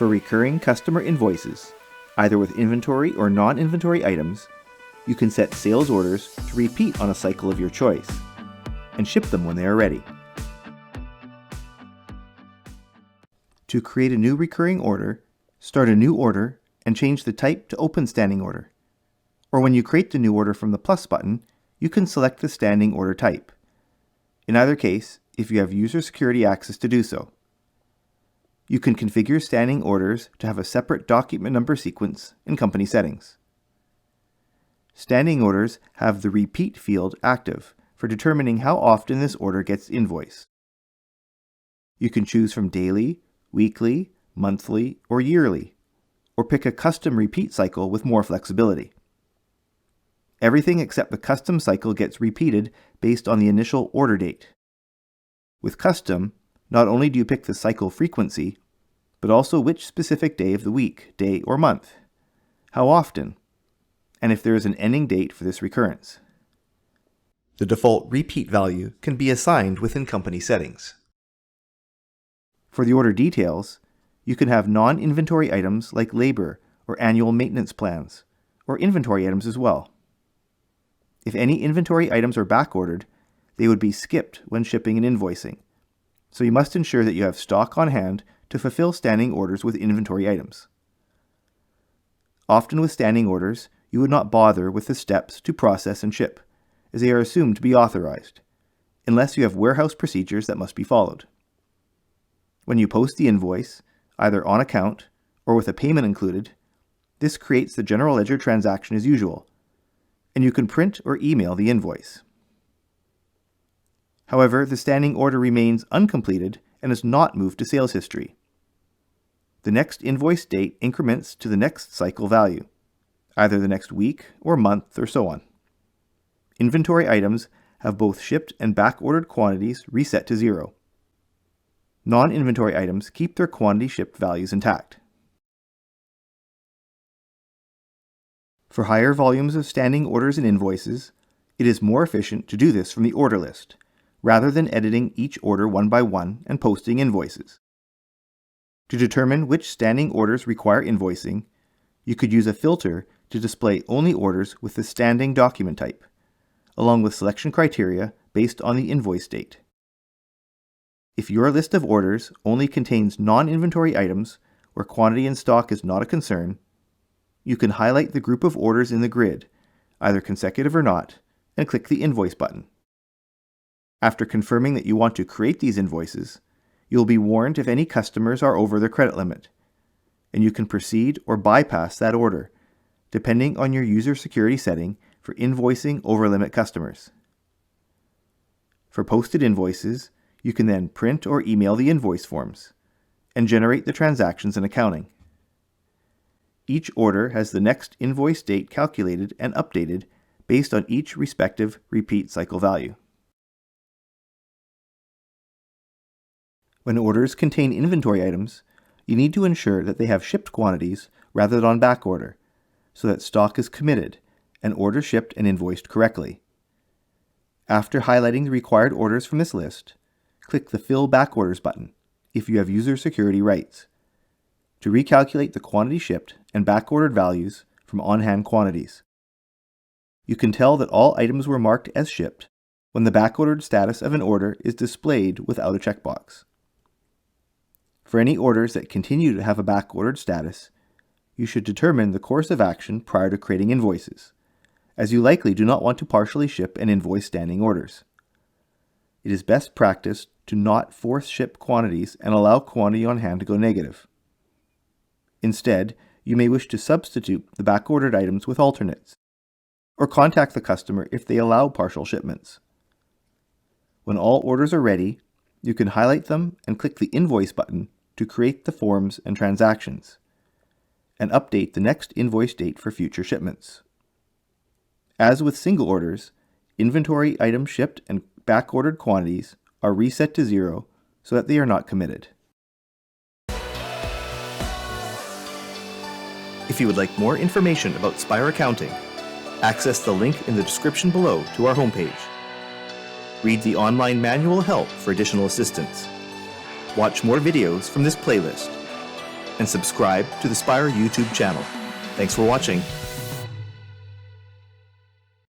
For recurring customer invoices, either with inventory or non-inventory items, you can set sales orders to repeat on a cycle of your choice and ship them when they are ready. To create a new recurring order, start a new order and change the type to Open Standing Order. Or when you create the new order from the plus button, you can select the standing order type. In either case, if you have user security access to do so. You can configure standing orders to have a separate document number sequence in company settings. Standing orders have the repeat field active for determining how often this order gets invoiced. You can choose from daily, weekly, monthly, or yearly, or pick a custom repeat cycle with more flexibility. Everything except the custom cycle gets repeated based on the initial order date. With custom, not only do you pick the cycle frequency, but also which specific day of the week, day, or month, how often, and if there is an ending date for this recurrence. The default repeat value can be assigned within company settings. For the order details, you can have non-inventory items like labor or annual maintenance plans, or inventory items as well. If any inventory items are backordered, they would be skipped when shipping and invoicing, so you must ensure that you have stock on hand to fulfill standing orders with inventory items. Often with standing orders, you would not bother with the steps to process and ship, as they are assumed to be authorized, unless you have warehouse procedures that must be followed. When you post the invoice, either on account or with a payment included, this creates the general ledger transaction as usual, and you can print or email the invoice. However, the standing order remains uncompleted and is not moved to sales history. The next invoice date increments to the next cycle value, either the next week or month or so on. Inventory items have both shipped and back-ordered quantities reset to 0. Non-inventory items keep their quantity shipped values intact. For higher volumes of standing orders and invoices, it is more efficient to do this from the order list, rather than editing each order one by one and posting invoices. To determine which standing orders require invoicing, you could use a filter to display only orders with the standing document type, along with selection criteria based on the invoice date. If your list of orders only contains non-inventory items where quantity in stock is not a concern, you can highlight the group of orders in the grid, either consecutive or not, and click the Invoice button. After confirming that you want to create these invoices, you will be warned if any customers are over their credit limit, and you can proceed or bypass that order, depending on your user security setting for invoicing over-limit customers. For posted invoices, you can then print or email the invoice forms and generate the transactions and accounting. Each order has the next invoice date calculated and updated based on each respective repeat cycle value. When orders contain inventory items, you need to ensure that they have shipped quantities rather than on back order, so that stock is committed and orders shipped and invoiced correctly. After highlighting the required orders from this list, click the Fill Back Orders button if you have user security rights to recalculate the quantity shipped and back-ordered values from on-hand quantities. You can tell that all items were marked as shipped when the back-ordered status of an order is displayed without a checkbox. For any orders that continue to have a back-ordered status, you should determine the course of action prior to creating invoices, as you likely do not want to partially ship and invoice standing orders. It is best practice to not force ship quantities and allow quantity on hand to go negative. Instead, you may wish to substitute the back-ordered items with alternates, or contact the customer if they allow partial shipments. When all orders are ready, you can highlight them and click the Invoice button to create the forms and transactions, and update the next invoice date for future shipments. As with single orders, inventory items shipped and back-ordered quantities are reset to 0 so that they are not committed. If you would like more information about Spire Accounting, access the link in the description below to our homepage. Read the online manual help for additional assistance. Watch more videos from this playlist. and subscribe to the Spire YouTube channel. Thanks for watching.